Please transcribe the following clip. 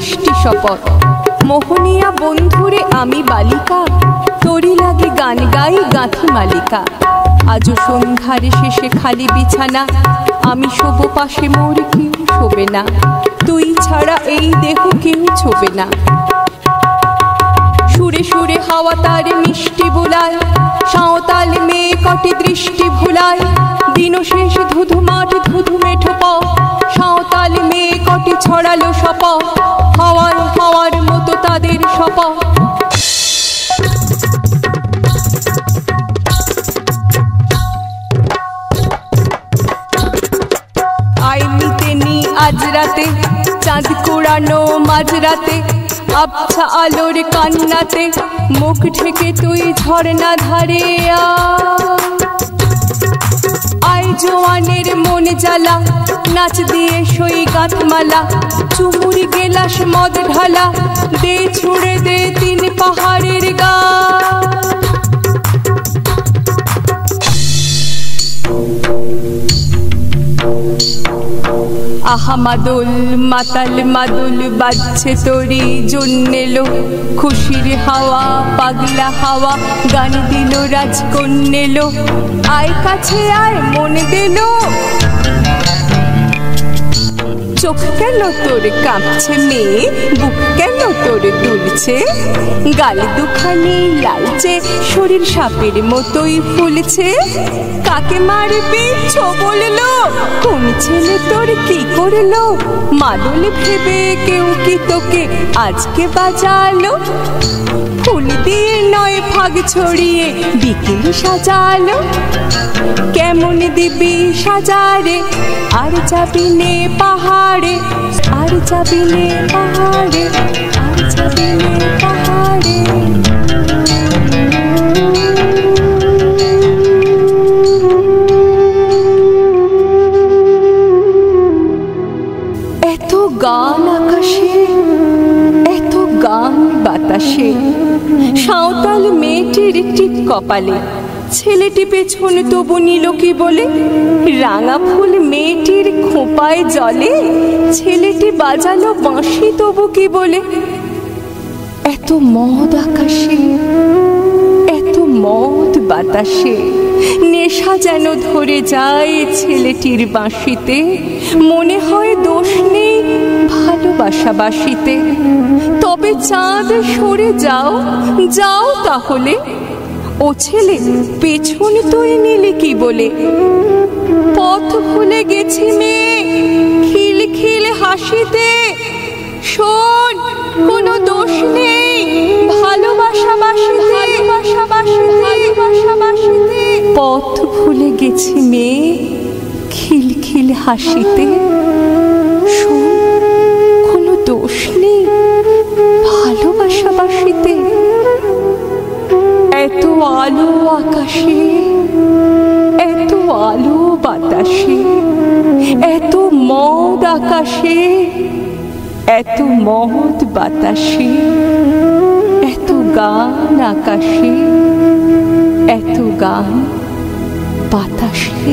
মিষ্টি শপথ, মোহনিয়া বন্ধুরে আমি বালিকা, তোরি লাগে গান গাই গাঁথি মালিকা। আজও সন্ধ্যারে শেষে খালি বিছানা, আমি শোব পাশে মোর কেউ শোবে না, তুই ছাড়া এই দেহ কেউ ছোবে না। সুরে সুরে হাওয়া তার মিষ্টি বুলায়, সাঁওতাল মেয়ে কটি দৃষ্টি ভুলায়, দিন শেষ ধুধু মাঠ ধুধু মেঠো প, সাঁওতাল মেয়ে কটি ছড়ালো সপ, হাওয়ার হাওয়ার মতো তাদের সপ। আইনিতে নি আজ রাতে চাঁদ কুড়ানো মাঝরাতে, আবছা আলোর কান্নাতে মুখ ঢেকে তুই ঝর্ণা ধারে আয়। জোয়ানের মন জ্বালা, নাচ দিয়ে সই গাঁথমালা, চুমুরি গেলাস মদ ঢালা, দে ছুড়ে দে তিন পাহাড়ের গা। আহা মাদল মাতাল মাদল বাজছে তোরি জন্যেলো, খুশির হাওয়া পাগলা হাওয়া গান দিল রাজকন্যেলো, আয় কাছে আয় মন দিল। চোখ কেন তোর কাঁপছে মেয়ে, বুক কেন তোর দুলছে, গাল দুখানি লালচে শরীর সাপের মতোই ফুলছে। কাকে মারবি ছো বললো, কোন ছেলে তোর কি করলো, মাদল ভেবে কেউ কি তোকে আজকে বাজালো। ফুল দিয়ে নয় ফাগ ছড়িয়ে বিকেল সাজালো, কেমন দিবি সাজারে আর যাবি নে পাহাড়ে, আর যাবি নে পাহাড়ে, আর যাবি নে পাহাড়ে। এত গান আকাশে, এত গান বাতাসে, সাঁওতাল মেয়েটির টিপ কপালে, ছেলেটি পেছন তবু নিল কি বলে, রাঙা ফুল মেয়েটির খোঁপায় জলে, ছেলেটি বাজালো বাঁশি তবু কি বলে। এত মদ আকাশে, এত মদ বাতাসে, নেশা যেন ধরে যায় ছেলেটির বাঁশিতে, মনে হয় দোষ নেই ভালোবাসা বাসিতে। তবে চাঁদ সরে যাও, যাও তাহলে, ও ছেলে পেছন তুই নিলি কি বলে। পথ ভুলে গেছি মেয়ে খিল খিল হাসিতে, শোন কোনো দোষ নেই ভালোবাসা বাসিতে, ভালোবাসা বাসিতে, ভালোবাসা বাসিতে। পথ ভুলে গেছি মেয়ে খিল খিল হাসিতে, শোন কোনো দোষ নেই ভালোবাসা বাসিতে। এত আলো আকাশে, এত আলো বাতাসে, এত মদ আকাশে, এত মদ বাতাসে, এত গান আকাশে, এত গান বাতাসে।